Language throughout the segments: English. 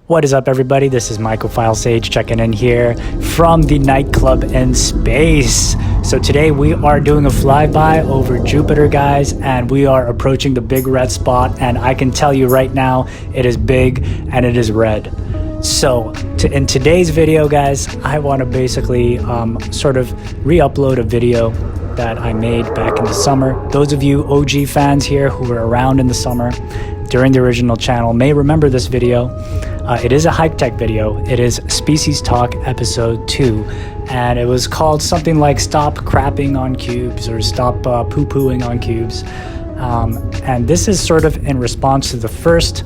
What is up, everybody? This is Michael Sage checking in here from the nightclub in space. So today we are doing a flyby over Jupiter, guys, and we are approaching the big red spot, and I can tell you right now it is big and it is red. So in today's video, guys, I want to basically sort of re-upload a video that I made back in the summer. Those of you OG fans here who were around in the summer during the original channel may remember this video. It is a hike tech video. It is Species Talk episode 2, and it was called something like Stop Crapping on Cubes or Stop Poo-Pooing on Cubes. And this is sort of in response to the first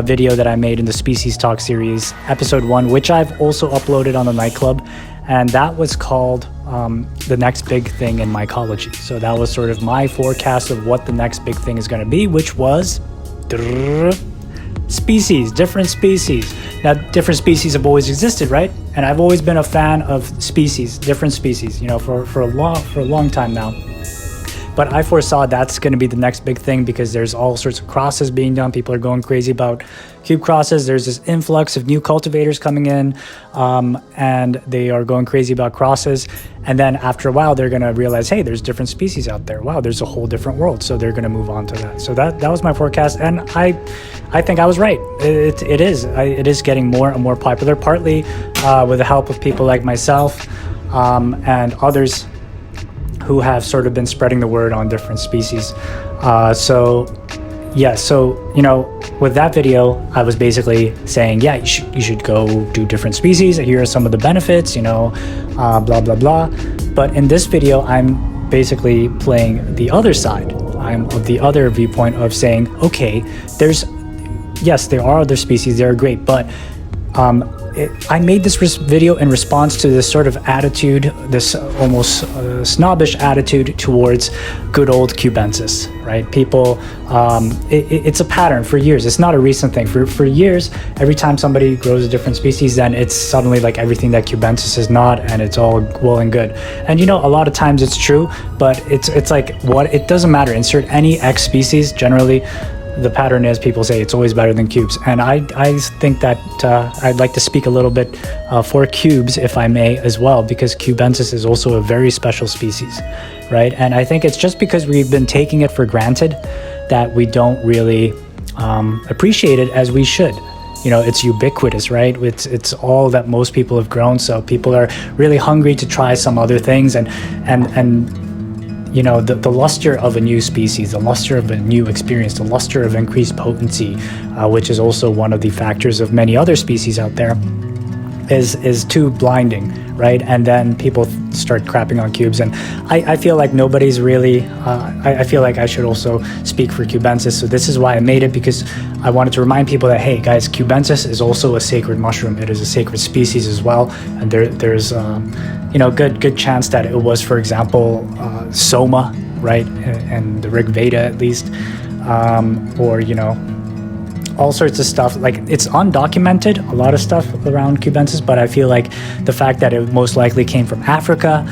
video that I made in the Species Talk series, episode 1, which I've also uploaded on the nightclub, and that was called the next big thing in mycology. So that was sort of my forecast of what the next big thing is going to be, which was species, different species. Now, different species have always existed, right? And I've always been a fan of species, different species, you know, for a long time now. But I foresaw that's going to be the next big thing because there's all sorts of crosses being done. People are going crazy about cube crosses. There's this influx of new cultivators coming in, and they are going crazy about crosses. And then after a while, they're going to realize, hey, there's different species out there. Wow, there's a whole different world. So they're going to move on to that. So that was my forecast, and I think I was right. It is getting more and more popular, partly with the help of people like myself and others who have sort of been spreading the word on different species. So you know, with that video, I was basically saying, yeah, you should go do different species. Here are some of the benefits, you know, blah, blah, blah. But in this video, I'm basically playing the other side. I'm of the other viewpoint of saying, okay, yes, there are other species, they're great, but I made this video in response to this sort of attitude, this almost snobbish attitude towards good old cubensis, right? People, it's a pattern for years. It's not a recent thing. For years, every time somebody grows a different species, then it's suddenly like everything that cubensis is not, and it's all well and good. And you know, a lot of times it's true, but it's like, it doesn't matter. Insert any X species, generally, the pattern is people say it's always better than cubes, and I think that I'd like to speak a little bit for cubes, if I may, as well, because cubensis is also a very special species, right? And I think it's just because we've been taking it for granted that we don't really appreciate it as we should. You know, it's ubiquitous, right? It's all that most people have grown, so people are really hungry to try some other things, and you know, the luster of a new species, the luster of a new experience, the luster of increased potency, which is also one of the factors of many other species out there, is too blinding, right? And then people start crapping on cubes, and I feel like nobody's really, I feel like I should also speak for cubensis, so this is why I made it, because I wanted to remind people that, hey guys, cubensis is also a sacred mushroom. It is a sacred species as well, and there's you know, good chance that it was, for example, Soma, right, and the Rig Veda at least, or, you know, all sorts of stuff. Like, it's undocumented, a lot of stuff around cubensis, but I feel like the fact that it most likely came from Africa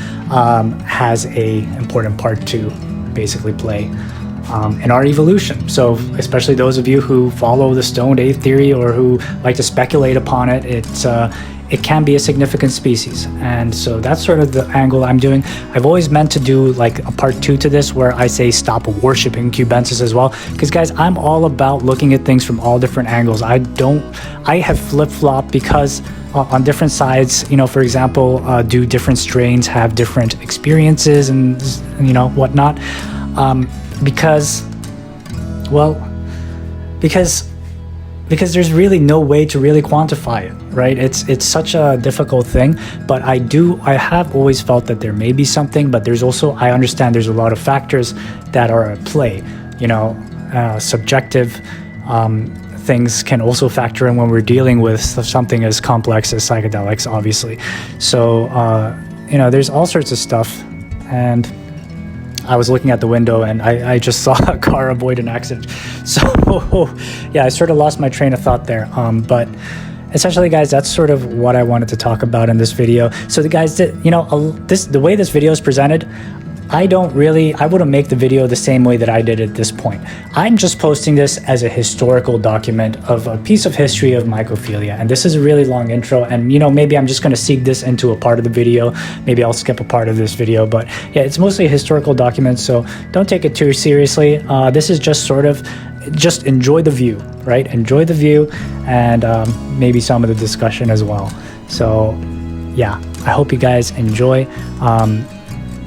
has a important part to basically play in our evolution. So especially those of you who follow the stoned ape theory or who like to speculate upon it, it can be a significant species. And so that's sort of the angle I'm doing. I've always meant to do like a part 2 to this where I say stop worshiping cubensis as well, because guys, I'm all about looking at things from all different angles. I have flip-flopped because on different sides, you know, for example, do different strains have different experiences and you know, whatnot, because there's really no way to really quantify it, right? It's such a difficult thing, but I have always felt that there may be something, but there's also, I understand there's a lot of factors that are at play, you know, subjective things can also factor in when we're dealing with something as complex as psychedelics, obviously. So, you know, there's all sorts of stuff, and I was looking at the window and I just saw a car avoid an accident. So yeah, I sort of lost my train of thought there. But essentially, guys, that's sort of what I wanted to talk about in this video. So the guys, you know, the way this video is presented, I wouldn't make the video the same way that I did at this point. I'm just posting this as a historical document of a piece of history of mycophilia. And this is a really long intro. And, you know, maybe I'm just going to seek this into a part of the video. Maybe I'll skip a part of this video. But yeah, it's mostly a historical document. So don't take it too seriously. This is just sort of, just enjoy the view, right? Enjoy the view and maybe some of the discussion as well. So yeah, I hope you guys enjoy.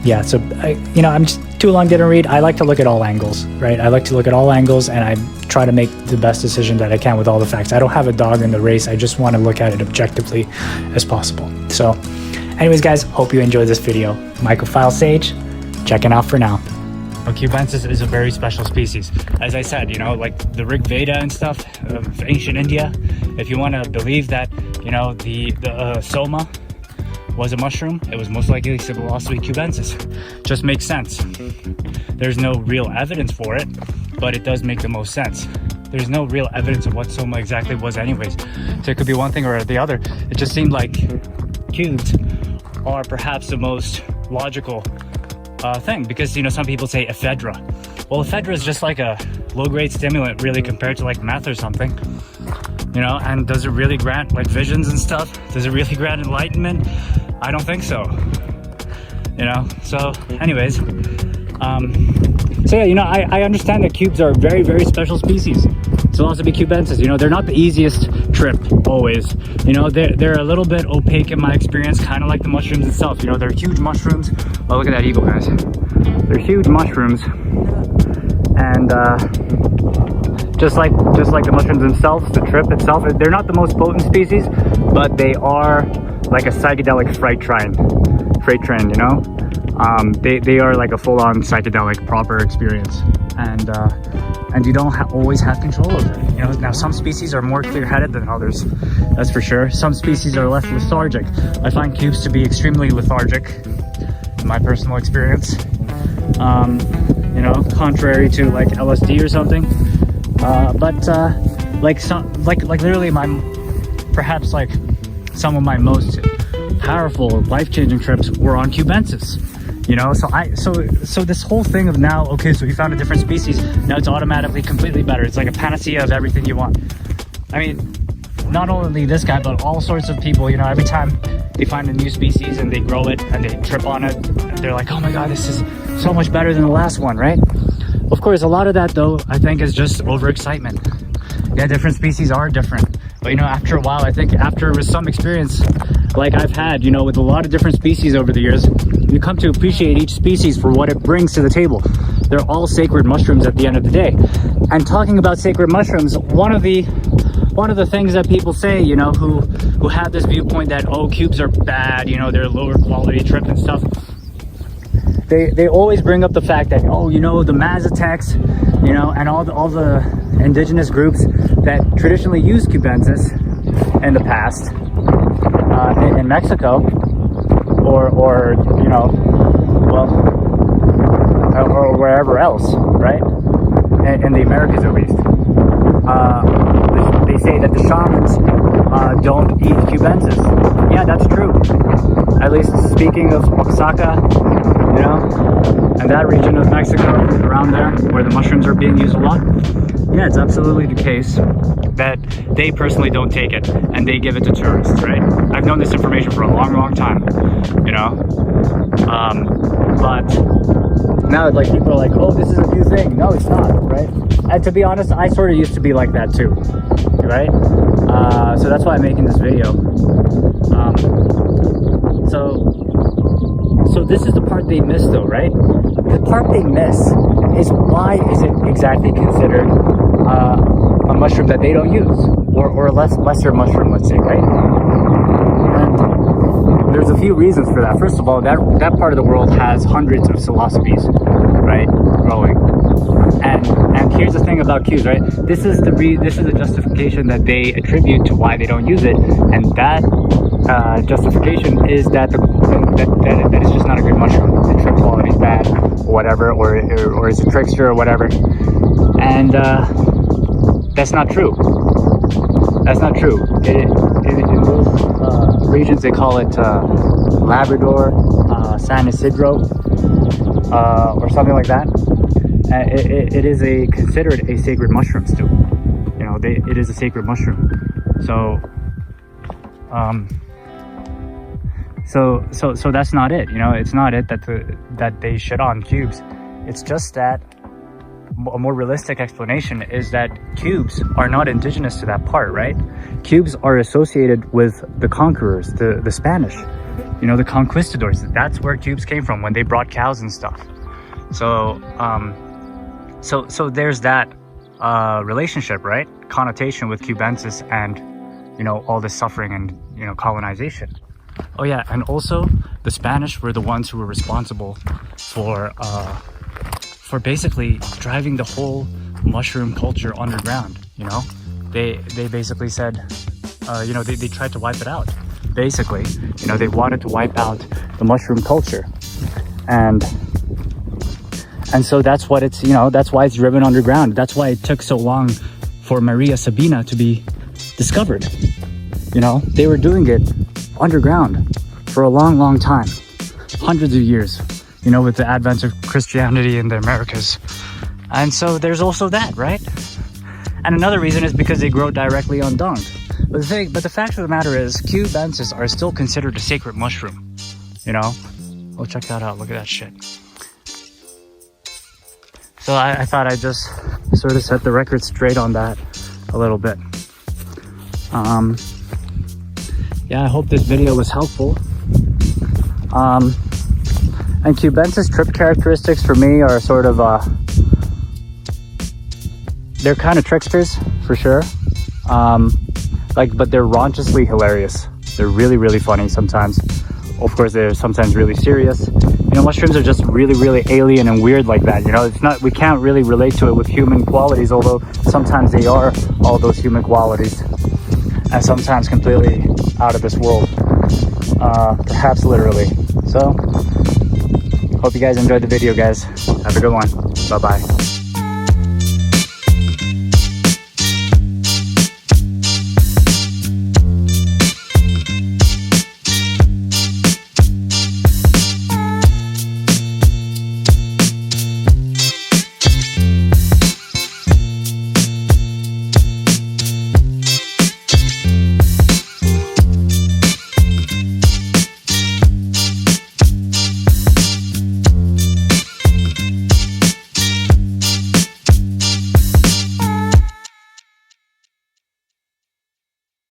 Yeah, so, you know, I'm just too long didn't read. I like to look at all angles, right? I like to look at all angles, and I try to make the best decision that I can with all the facts. I don't have a dog in the race. I just want to look at it objectively as possible. So anyways, guys, hope you enjoyed this video. Mycophile Sage, checking out for now. Cubensis is a very special species. As I said, you know, like the Rig Veda and stuff of ancient India, if you want to believe that, you know, the soma was a mushroom, it was most likely Psilocybe cubensis. Just makes sense. There's no real evidence for it, but it does make the most sense. There's no real evidence of what soma exactly was anyways. So it could be one thing or the other. It just seemed like cubes are perhaps the most logical thing, because, you know, some people say ephedra. Well, ephedra is just like a low-grade stimulant really compared to like meth or something. You know, and does it really grant like visions and stuff? Does it really grant enlightenment? I don't think so. You know, so anyways, so yeah, you know, I understand that cubes are a very, very special species. Psilocybe cubensis, you know, they're not the easiest trip always. You know, they're a little bit opaque in my experience, kind of like the mushrooms itself. You know, they're huge mushrooms. Oh, look at that eagle, guys. They're huge mushrooms, and just like the mushrooms themselves, the trip itself, they're not the most potent species, but they are like a psychedelic freight train, you know? They are like a full-on psychedelic proper experience, and you don't always have control over it. You know, now some species are more clear-headed than others, that's for sure. Some species are less lethargic. I find cubes to be extremely lethargic, in my personal experience. You know, contrary to like LSD or something. Like literally perhaps some of my most powerful life-changing trips were on cubensis, you know. So this whole thing of now, okay, so we found a different species, now it's automatically completely better. It's like a panacea of everything you want. I mean, not only this guy, but all sorts of people, you know, every time they find a new species and they grow it and they trip on it, they're like, oh my god, this is so much better than the last one, right? Of course, a lot of that, though, I think is just overexcitement. Yeah, different species are different. But, you know, after a while, I think with some experience like I've had, you know, with a lot of different species over the years, you come to appreciate each species for what it brings to the table. They're all sacred mushrooms at the end of the day. And talking about sacred mushrooms, one of the things that people say, you know, who have this viewpoint that, oh, cubes are bad, you know, they're lower quality trip and stuff. They always bring up the fact that, oh, you know, the Mazateks, you know, and all the indigenous groups that traditionally used cubensis in the past in Mexico, or you know, well, or wherever else, right? In the Americas at least. They say that the shamans don't eat cubensis. Yeah, that's true. At least speaking of Oaxaca, you know, and that region of Mexico, around there, where the mushrooms are being used a lot. Yeah, it's absolutely the case that they personally don't take it, and they give it to tourists, right? I've known this information for a long, long time, you know? But now, like, people are like, oh, this is a new thing. No, it's not, right? And to be honest, I sort of used to be like that too, right? So that's why I'm making this video. So this is the part they miss, though, right? The part they miss is, why is it exactly considered a mushroom that they don't use, or a lesser mushroom, let's say, right? And there's a few reasons for that. First of all, that part of the world has hundreds of psilocybes, right, growing. And here's the thing about cubes, right? This is the justification that they attribute to why they don't use it, and that justification is that it's just not a good mushroom. The trip quality is bad, or whatever, or it's a trickster or whatever. And that's not true. That's not true. In those regions, they call it Labrador, San Isidro. or something like that. It is considered a sacred mushroom still. You know, it is a sacred mushroom. So so that's not it. You know, it's not it that they shit on cubes. It's just that a more realistic explanation is that cubes are not indigenous to that part, right? Cubes are associated with the conquerors, the Spanish, you know, the conquistadors. That's where cubes came from when they brought cows and stuff. So so there's that relationship, right? Connotation with cubensis and, you know, all this suffering and, you know, colonization. Oh yeah, and also the Spanish were the ones who were responsible for basically driving the whole mushroom culture underground. You know, they basically said, you know, they tried to wipe it out. Basically, you know, they wanted to wipe out the mushroom culture, and so that's what it's, you know, that's why it's driven underground. That's why it took so long for Maria Sabina to be discovered. You know, they were doing it underground for a long time, hundreds of years, you know, with the advent of Christianity in the Americas. And so there's also that, right? And another reason is because they grow directly on dung. But the fact of the matter is, cubensis are still considered a sacred mushroom, you know? Oh, check that out, look at that shit. So I thought I'd just sort of set the record straight on that a little bit. Yeah, I hope this video was helpful. And cubensis trip characteristics for me are sort of, they're kind of tricksters for sure. But they're raunchously hilarious. They're really funny sometimes. Of course, they're sometimes really serious. You know, mushrooms are just really alien and weird like that. You know, it's not, we can't really relate to it with human qualities, although sometimes they are all those human qualities, and sometimes completely out of this world, perhaps literally. So hope you guys enjoyed the video, guys. Have a good one. Bye bye.